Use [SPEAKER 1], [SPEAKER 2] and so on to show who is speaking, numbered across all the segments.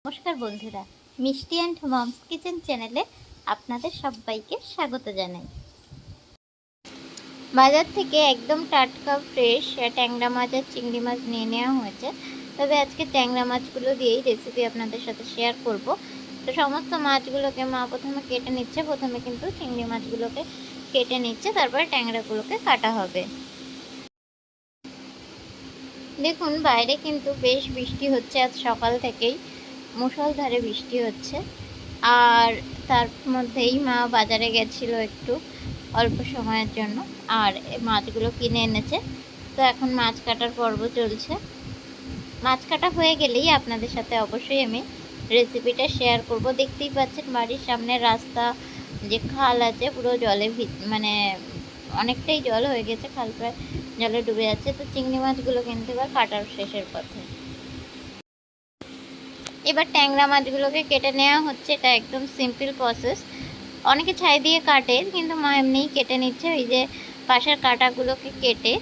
[SPEAKER 1] নমস্কার বন্ধুরা, মিষ্টি অ্যান্ড মমস কিচেন চ্যানেলে আপনাদের সবাইকে স্বাগত জানাই। বাজার থেকে একদম টাটকা ফ্রেশ ট্যাংরা মাছ আর চিংড়ি মাছ নিয়ে নেওয়া হয়েছে। তবে আজকে ট্যাংরা মাছগুলো দিয়েই রেসিপি আপনাদের সাথে শেয়ার করব। তো সমস্ত মাছগুলোকে মা প্রথমে কেটে নিচ্ছে। প্রথমে কিন্তু চিংড়ি মাছগুলোকে কেটে নিচ্ছে, তারপরে ট্যাংরাগুলোকে কাটা হবে। দেখুন, বাইরে কিন্তু বেশ বৃষ্টি হচ্ছে, আজ সকাল থেকেই মুষলধারে বৃষ্টি হচ্ছে। আর তার মধ্যেই মা বাজারে গেছিলো একটু অল্প সময়ের জন্য, আর মাছগুলো কিনে এনেছে। তো এখন মাছ কাটার পর্ব চলছে। মাছ কাটা হয়ে গেলেই আপনাদের সাথে অবশ্যই আমি রেসিপিটা শেয়ার করব। দেখতেই পাচ্ছেন বাড়ির সামনে রাস্তা, যে খাল আছে পুরো জলে মানে অনেকটাই জল হয়ে গেছে, খাল প্রায় জলে ডুবে যাচ্ছে। তো চিংড়ি মাছগুলো কিন্তু এবার কাটার শেষের পথে। এবার ট্যাংরা মাছগুলোকে কেটে নেওয়া হচ্ছে। এটা একদম সিম্পল প্রসেস। অনেকে ছাই দিয়ে কাটে, কিন্তু মা এমনিই কেটে নিচ্ছে। ওই যে পাশের কাঁটাগুলোকে কেটে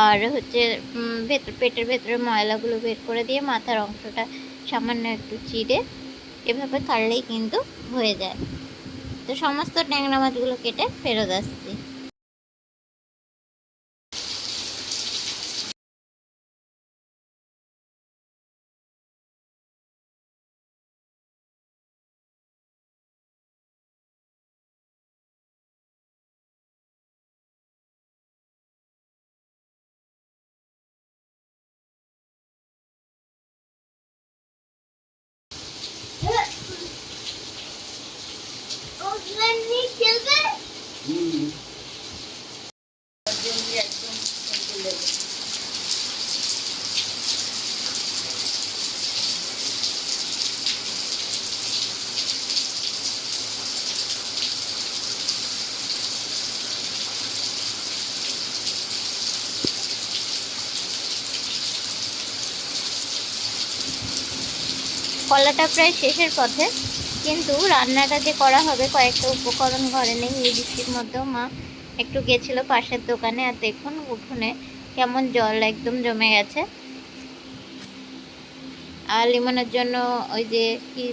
[SPEAKER 1] আর হচ্ছে পেটের ভেতরে ময়লাগুলো বের করে দিয়ে মাথার অংশটা সামান্য একটু চিড়ে এভাবে কাটলেই কিন্তু হয়ে যায়। তো সমস্ত ট্যাংরা মাছগুলো কেটে ফেরত আসছি। কলাটা প্রায় শেষের পথে, কিন্তু রান্নাটা যে করা হবে কয়েকটা উপকরণ ঘরে নেই। এই বৃষ্টির মধ্যেও মা একটু গেছিলো পাশের দোকানে। আর দেখুন উঠোনে কেমন জল একদম জমে গেছে। আর লিমনের জন্য ওই যে কি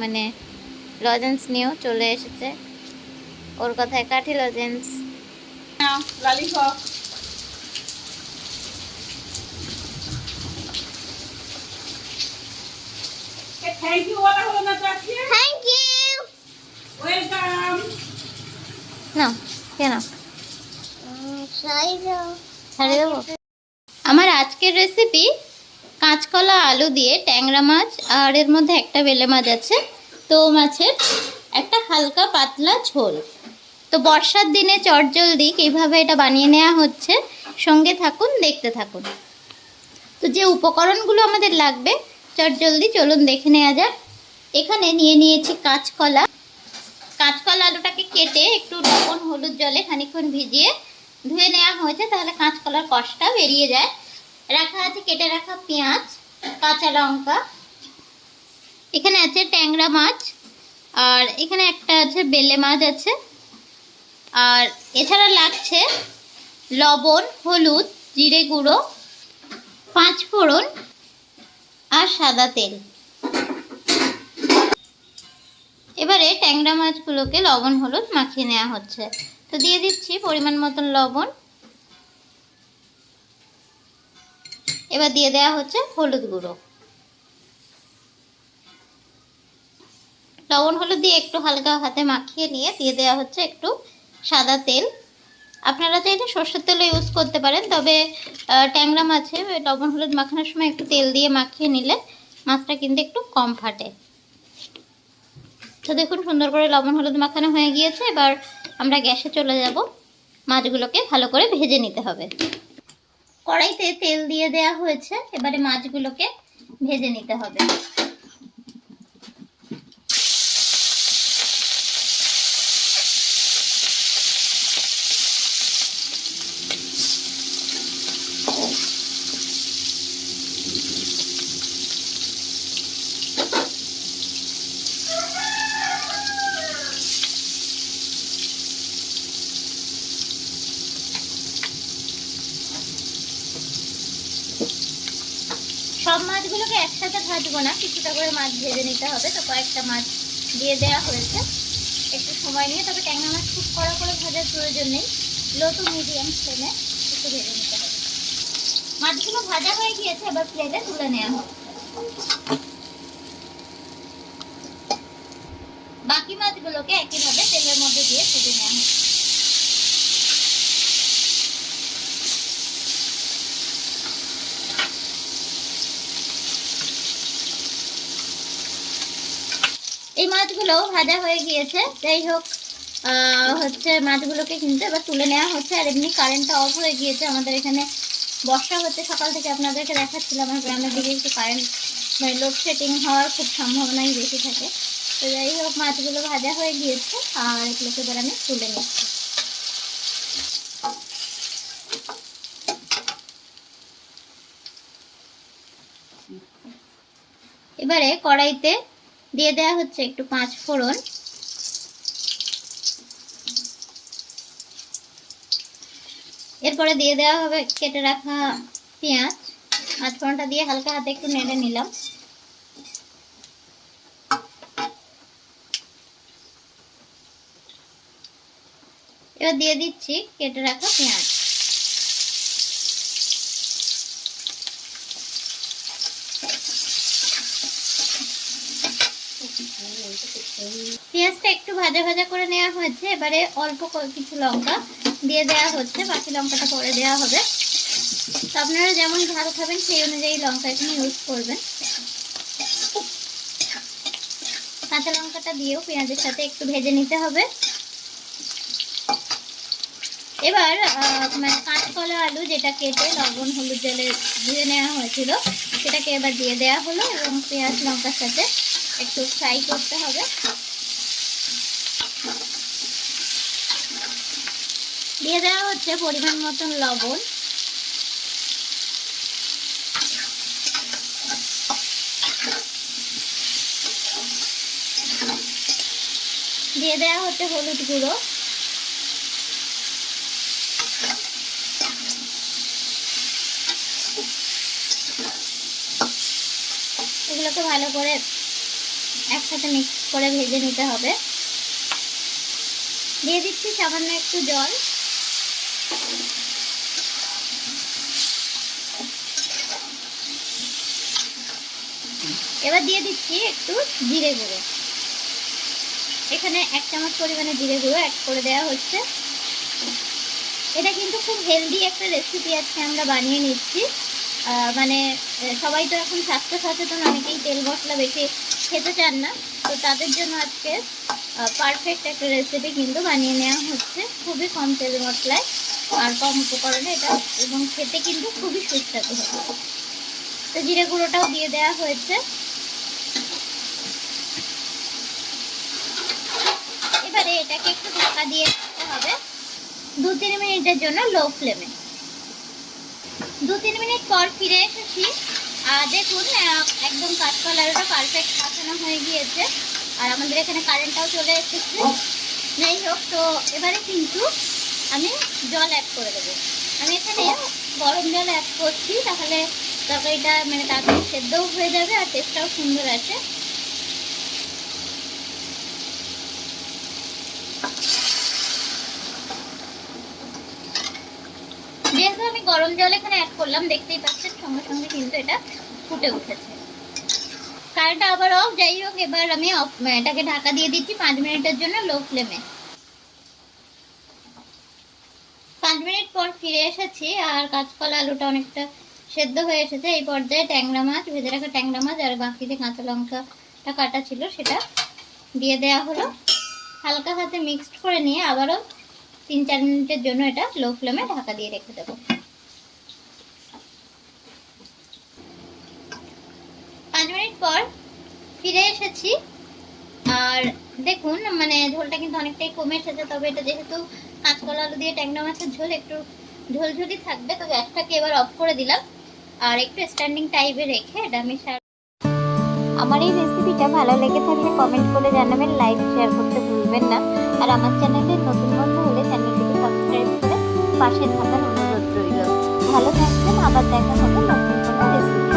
[SPEAKER 1] মানে লজেন্স নিয়েও চলে এসেছে। ওর কথায় কাঠি লজেন্স।
[SPEAKER 2] থ্যাংক ইউ বলা হলো না তো আজকে।
[SPEAKER 1] Thank you.
[SPEAKER 2] ওয়েলকাম।
[SPEAKER 1] না কেন ছাড়িয়ে দেবো। আমার আজকের রেসিপি কাঁচকলা আলু দিয়ে ট্যাংরা মাছ, আর এর মধ্যে একটা বেলে মাছ আছে। তো মাছের একটা হালকা পাতলা ঝোল। তো বর্ষার দিনে চটজলদি কীভাবে এটা বানিয়ে নেওয়া হচ্ছে, সঙ্গে থাকুন, দেখতে থাকুন। তো যে উপকরণগুলো আমাদের লাগবে চটজলদি চলুন দেখে নেওয়া যাক। এখানে নিয়ে নিয়েছি কাঁচকলা। কাঁচকলা আলুটাকে কেটে একটু লবণ হলুদ জলে খানিকক্ষণ ভিজিয়ে ধুয়ে নেওয়া হয়েছে, তাহলে কাঁচকলার কষটা বেরিয়ে যায়। রাখা আছে কেটে রাখা পেঁয়াজ, কাঁচা লঙ্কা। এখানে আছে ট্যাংরা মাছ, আর এখানে একটা আছে বেলে মাছ আছে। আর এছাড়া লাগছে লবণ, হলুদ, জিরে গুঁড়ো, 5 ফোড়ন আর সাদা তেল। এবারে ট্যাংরা মাছগুলোকে লবণ হলুদ মাখিয়ে নেওয়া হচ্ছে। তো দিয়ে দিচ্ছি পরিমাণ মতন লবণ। এবার দিয়ে দেওয়া হচ্ছে হলুদ গুঁড়ো। লবণ হলুদ দিয়ে একটু হালকা হাতে মাখিয়ে নিয়ে দিয়ে দেওয়া হচ্ছে একটু সাদা তেল। আপনারা চাইলে সর্ষের তেলও ইউজ করতে পারেন, তবে ট্যাংরা মাছে লবণ হলুদ মাখানোর সময় একটু তেল দিয়ে মাখিয়ে নিলে মাছটা কিন্তু একটু কম ফাটে। তো দেখুন সুন্দর করে লবণ হলুদ মাখানো হয়ে গিয়েছে। এবার আমরা গ্যাসে চলে যাব। মাছগুলোকে ভালো করে ভেজে নিতে হবে। কড়াইতে তেল দিয়ে দেওয়া হয়েছে, এবারে মাছগুলোকে ভেজে নিতে হবে। সব মাছগুলোকে একসাথে ভাজবো না, কিছুটা করে মাছ ভেজে নিতে হবে। তো কয়েকটা মাছ দিয়ে দেওয়া হয়েছে একটু সময় নিয়ে। তবে ট্যাংরা মাছ খুব কড়া করে ভাজার প্রয়োজন নেই, লো টু মিডিয়াম ফ্লেমে একটু ভেজে নিতে হবে। মাছগুলো ভাজা হয়ে গিয়েছে, এবার প্লেটে তুলে নেওয়া হবে। বাকি মাছগুলোকে একইভাবে তেলের মধ্যে দিয়ে ভেজে নেওয়া হবে। এই মাছগুলো ভাজা হয়ে গিয়েছে, যাই হোক হচ্ছে মাছগুলোকে কিন্তু এবার তুলে নেওয়া হচ্ছে। আর এমনি কারেন্টটা অফ হয়ে গিয়েছে, আমাদের এখানে বর্ষা হচ্ছে সকাল থেকে, আপনাদেরকে দেখাচ্ছিলাম। আমার গ্রামের দিকে একটু কারেন্ট মানে লোডশেডিং হওয়ার খুব সম্ভাবনাই বেশি থাকে। তো যাই হোক মাছগুলো ভাজা হয়ে গিয়েছে, আর এগুলোকে এবার আমি তুলে নিচ্ছি। এবারে কড়াইতে দিয়ে দেওয়া হচ্ছে একটু 5 ফোড়ন, এরপরে দিয়ে দেওয়া হবে কেটে রাখা পেঁয়াজ। 5 ফোড়নটা দিয়ে হালকা হাতে একটু নেড়ে নিলাম। এবার দিয়ে দিচ্ছি কেটে রাখা পেঁয়াজ। পেঁয়াজটা একটু ভাজা ভাজা করে নেওয়া হয়েছে, এবারে অল্প কিছু লঙ্কা দিয়ে দেওয়া হচ্ছে, বাকি লঙ্কাটা পরে দেওয়া হবে। তো আপনারা যেমন ঝাল খাবেন সেই অনুযায়ী লঙ্কা এখানে ইউজ করবেন। কাঁচা লঙ্কাটা দিয়েও পেঁয়াজের সাথে একটু ভেজে নিতে হবে। এবার কাঁচকলা আলু যেটা কেটে লবণ হলুদ জলে ধুয়ে নেওয়া হয়েছিল সেটাকে এবার দিয়ে দেওয়া হলো, এবং পেঁয়াজ লঙ্কার সাথে একটু ফ্রাই করতে হবে। দিয়ে দেওয়া হচ্ছে পরিমাণ মতন লবণ, দিয়ে দেওয়া হচ্ছে হলুদ গুঁড়ো, এগুলোকে ভালো করে একসাথে মিক্স করে ভেজে নিতে হবে। দিয়ে দিচ্ছি সামান্য একটু জল, এবার দিয়ে দিচ্ছি একটু জিরে গুঁড়ো। এখানে 1 চামচ পরিমাণে জিরে গুঁড়ো অ্যাড করে দেওয়া হচ্ছে। এটা কিন্তু খুব হেলদি একটা রেসিপি আজকে আমরা বানিয়ে নিচ্ছি। মানে সবাই তো এখন স্বাস্থ্য সচেতন, অনেকেই তেল মশলা বেশি খেতে চান না, তো তাদের জন্য আজকে পারফেক্ট একটা রেসিপি কিন্তু বানিয়ে নেওয়া হচ্ছে, খুবই কম তেল মশলায় আর কম উপকরণে এটা, এবং খেতে কিন্তু খুবই সুস্বাদু হবে। তো জিরে গুঁড়োটাও দিয়ে দেওয়া হয়েছে। এবারে এটাকে একটু ঢাকা দিয়ে দিতে হবে 2-3 মিনিটের জন্য লো ফ্লেমে। 2-3 মিনিট পর ফিরে এসেছি। দেখুন একদম কাঁচকলা আলুটা পারফেক্ট কষানো হয়ে গিয়েছে, আর আমাদের এখানে কারেন্টটাও চলে এসেছে। যাই হোক, তো এবারে কিন্তু আমি জল অ্যাড করে দেবো। আমি এখানে গরম জল অ্যাড করছি, তাহলে তরকারিটা মানে তাড়াতাড়ি সেদ্ধও হয়ে যাবে আর টেস্টটাও সুন্দর আছে। যেহেতু আমি গরম জল এখানে অ্যাড করলাম, দেখতেই পাচ্ছেন সঙ্গে সঙ্গে কিন্তু এটা ফুটে উঠেছে। কারেন্টটা আবার অফ। যাই হোক, এবার আমি এটাকে ঢাকা দিয়ে দিচ্ছি 5 মিনিটের জন্য লো ফ্লেমে। 5 মিনিট পর ফিরে এসেছি, আর কাঁচকলা আলুটা অনেকটা সেদ্ধ হয়ে এসেছে। এই পর্যায়ে ট্যাংরা মাছ, ভেজে রাখা ট্যাংরা মাছ আর বাকি যে কাঁচা লঙ্কাটা কাটা ছিল সেটা দিয়ে দেওয়া হলো। হালকা হাতে মিক্সড করে নিয়ে আবারও 3-4 মিনিটের জন্য এটা লো ফ্লেমে ঢাকা দিয়ে রেখে দেবো। 5 মিনিট পর ফিরে এসেছি, আর দেখুন মানে ঝোলটা কিন্তু অনেকটাই কমে এসেছে। তবে এটা যেহেতু কাঁচকলা আলু দিয়ে ট্যাংরা মাছের ঝোল, একটু ঝোলঝুলি থাকবে। তো গ্যাসটাকে এবার অফ করে দিলাম, আর একটু স্ট্যান্ডিং টাইপে রেখে এটা আমি আমার এই রেসিপিটা ভালো লেগে থাকলে কমেন্ট করে জানাবেন, লাইক শেয়ার করতে ভুলবেন না। আর আমার চ্যানেলে নতুন বন্ধু হলে চ্যানেলটিকে সাবস্ক্রাইব করে পাশে থাকার অনুরোধ রইল। ভালো থাকবেন, আবার দেখা হবে নতুন কোনো রেসিপি।